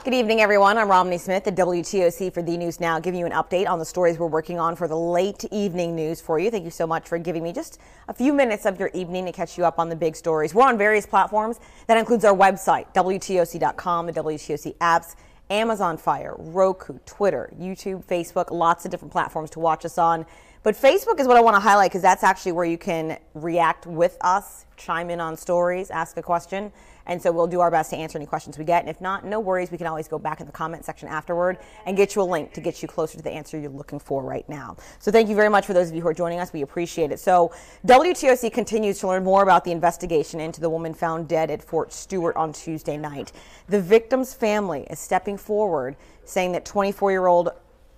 Good evening, everyone. I'm Romney Smith at WTOC for the News Now, giving you an update on the stories we're working on for the late evening news for you. Thank you so much for giving me just a few minutes of your evening to catch you up on the big stories. We're on various platforms. That includes our website, WTOC.com, the WTOC apps, Amazon Fire, Roku, Twitter, YouTube, Facebook, lots of different platforms to watch us on. But Facebook is what I want to highlight because that's actually where you can react with us, chime in on stories, ask a question. And so we'll do our best to answer any questions we get. And if not, no worries. We can always go back in the comment section afterward and get you a link to get you closer to the answer you're looking for right now. So thank you very much for those of you who are joining us. We appreciate it. So WTOC continues to learn more about the investigation into the woman found dead at Fort Stewart on Tuesday night. The victim's family is stepping forward, saying that 24-year-old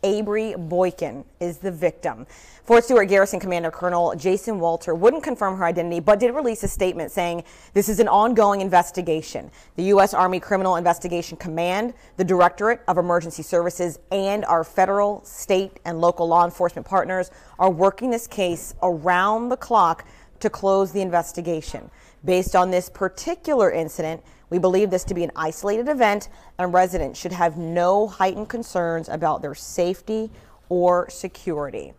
Avery Boykin is the victim. Fort Stewart Garrison Commander Colonel Jason Walter wouldn't confirm her identity, but did release a statement saying this is an ongoing investigation. The U.S. Army Criminal Investigation Command, the Directorate of Emergency Services, and our federal, state, and local law enforcement partners are working this case around the clock to close the investigation. Based on this particular incident, we believe this to be an isolated event, and residents should have no heightened concerns about their safety or security.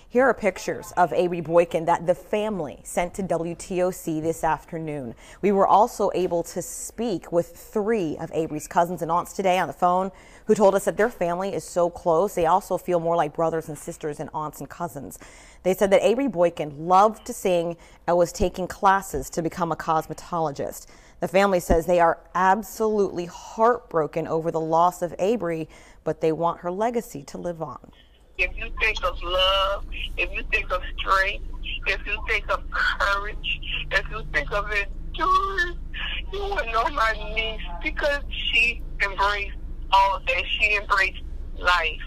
Here are pictures of Avery Boykin that the family sent to WTOC this afternoon. We were also able to speak with 3 of Avery's cousins and aunts today on the phone, who told us that their family is so close. They also feel more like brothers and sisters than aunts and cousins. They said that Avery Boykin loved to sing and was taking classes to become a cosmetologist. The family says they are absolutely heartbroken over the loss of Avery, but they want her legacy to live on. If you think of love, if you think of strength, if you think of courage, if you think of endurance, you will know my niece because she embraced all that. She embraced life.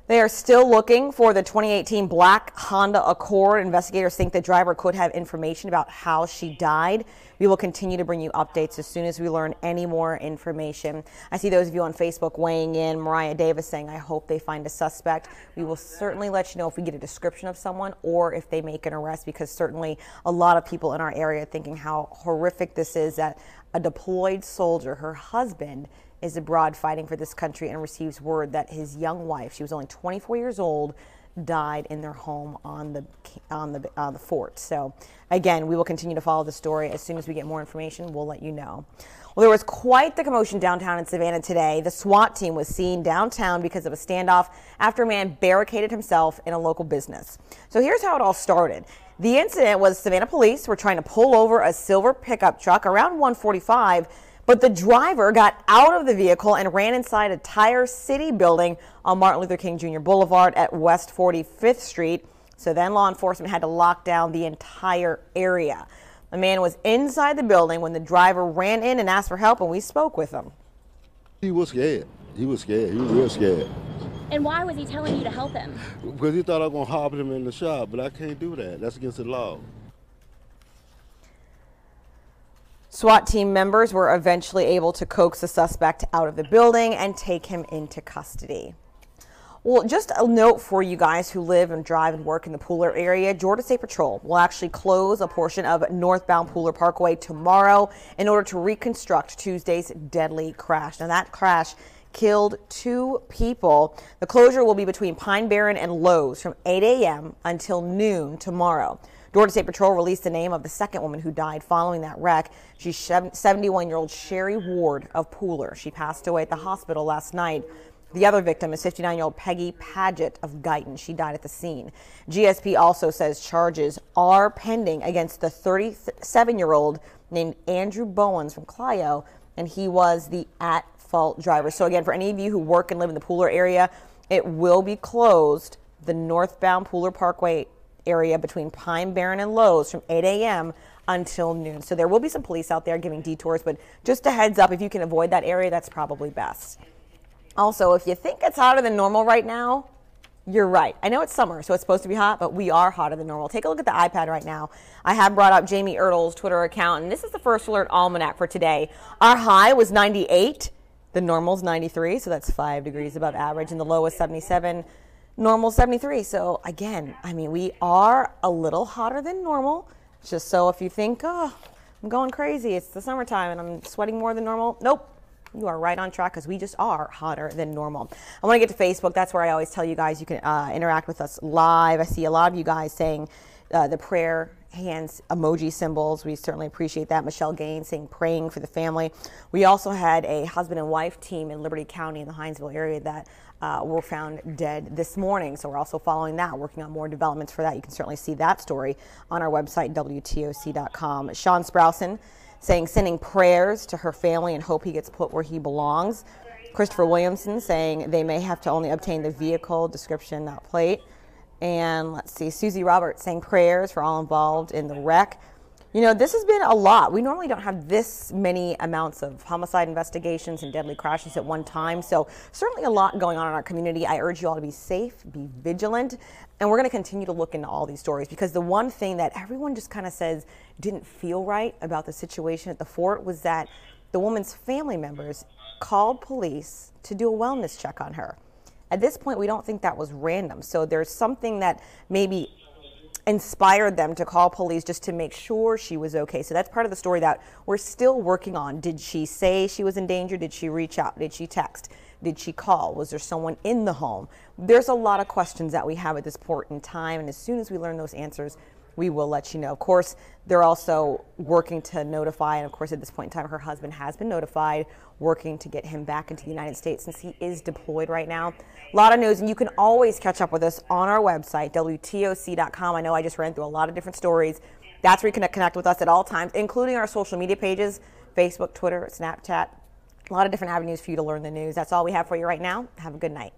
They are still looking for the 2018 black Honda Accord. Investigators think the driver could have information about how she died. We will continue to bring you updates as soon as we learn any more information. I see those of you on Facebook weighing in. Mariah Davis saying, I hope they find a suspect. We will certainly let you know if we get a description of someone or if they make an arrest, because certainly a lot of people in our area are thinking how horrific this is, that a deployed soldier, her husband, is abroad fighting for this country and receives word that his young wife, she was only 24 years old, died in their home on the fort. So again, we will continue to follow the story. As soon as we get more information, we'll let you know. Well, there was quite the commotion downtown in Savannah today. The SWAT team was seen downtown because of a standoff after a man barricaded himself in a local business. So here's how it all started. The incident was Savannah police were trying to pull over a silver pickup truck around 1:45, but the driver got out of the vehicle and ran inside a Tire City building on Martin Luther King Jr. Boulevard at West 45th Street. So then law enforcement had to lock down the entire area. The man was inside the building when the driver ran in and asked for help, and we spoke with him. He was scared. He was scared. He was real scared. And why was he telling you to help him? Because he thought I was going to harbor him in the shop, but I can't do that. That's against the law. SWAT team members were eventually able to coax the suspect out of the building and take him into custody. Well, just a note for you guys who live and drive and work in the Pooler area, Georgia State Patrol will actually close a portion of northbound Pooler Parkway tomorrow in order to reconstruct Tuesday's deadly crash. Now, that crash killed 2 people. The closure will be between Pine Barren and Lowe's from 8 a.m. until noon tomorrow. Georgia State Patrol released the name of the second woman who died following that wreck. She's 71-year-old Sherry Ward of Pooler. She passed away at the hospital last night. The other victim is 59-year-old Peggy Paget of Guyton. She died at the scene. GSP also says charges are pending against the 37-year-old named Andrew Bowens from Clio, and he was the at-fault driver. So again, for any of you who work and live in the Pooler area, it will be closed, the northbound Pooler Parkway area between Pine Barren and Lowe's from 8 a.m. until noon. So there will be some police out there giving detours, but just a heads up, if you can avoid that area, that's probably best. Also, if you think it's hotter than normal right now, you're right. I know it's summer, so it's supposed to be hot, but we are hotter than normal. Take a look at the iPad right now. I have brought up Jamie Ertl's Twitter account, and this is the First Alert Almanac for today. Our high was 98. The normal's 93, so that's 5 degrees above average, and the low is 77. Normal 73. So again, I mean, we are a little hotter than normal. Just so if you think, oh, I'm going crazy. It's the summertime and I'm sweating more than normal. Nope. You are right on track because we just are hotter than normal. I want to get to Facebook. That's where I always tell you guys you can interact with us live. I see a lot of you guys saying the prayer hands emoji symbols. We certainly appreciate that. Michelle Gaines saying praying for the family. We also had a husband and wife team in Liberty County in the Hinesville area that were found dead this morning. So we're also following that, working on more developments for that. You can certainly see that story on our website, WTOC.com. Sean Sprouson saying sending prayers to her family and hope he gets put where he belongs. Christopher Williamson saying they may have to only obtain the vehicle description, not plate. And let's see, Susie Roberts saying prayers for all involved in the wreck. You know, this has been a lot. We normally don't have this many amounts of homicide investigations and deadly crashes at one time. So certainly a lot going on in our community. I urge you all to be safe, be vigilant, and we're going to continue to look into all these stories because the one thing that everyone just kind of says didn't feel right about the situation at the fort was that the woman's family members called police to do a wellness check on her. At this point, we don't think that was random. So there's something that maybe inspired them to call police just to make sure she was okay. So that's part of the story that we're still working on. Did she say she was in danger? Did she reach out? Did she text? Did she call? Was there someone in the home? There's a lot of questions that we have at this point in time, and as soon as we learn those answers, we will let you know. Of course, they're also working to notify, and of course at this point in time, her husband has been notified, working to get him back into the United States since he is deployed right now. A lot of news, and you can always catch up with us on our website, WTOC.com. I know I just ran through a lot of different stories. That's where you can connect with us at all times, including our social media pages, Facebook, Twitter, Snapchat. A lot of different avenues for you to learn the news. That's all we have for you right now. Have a good night.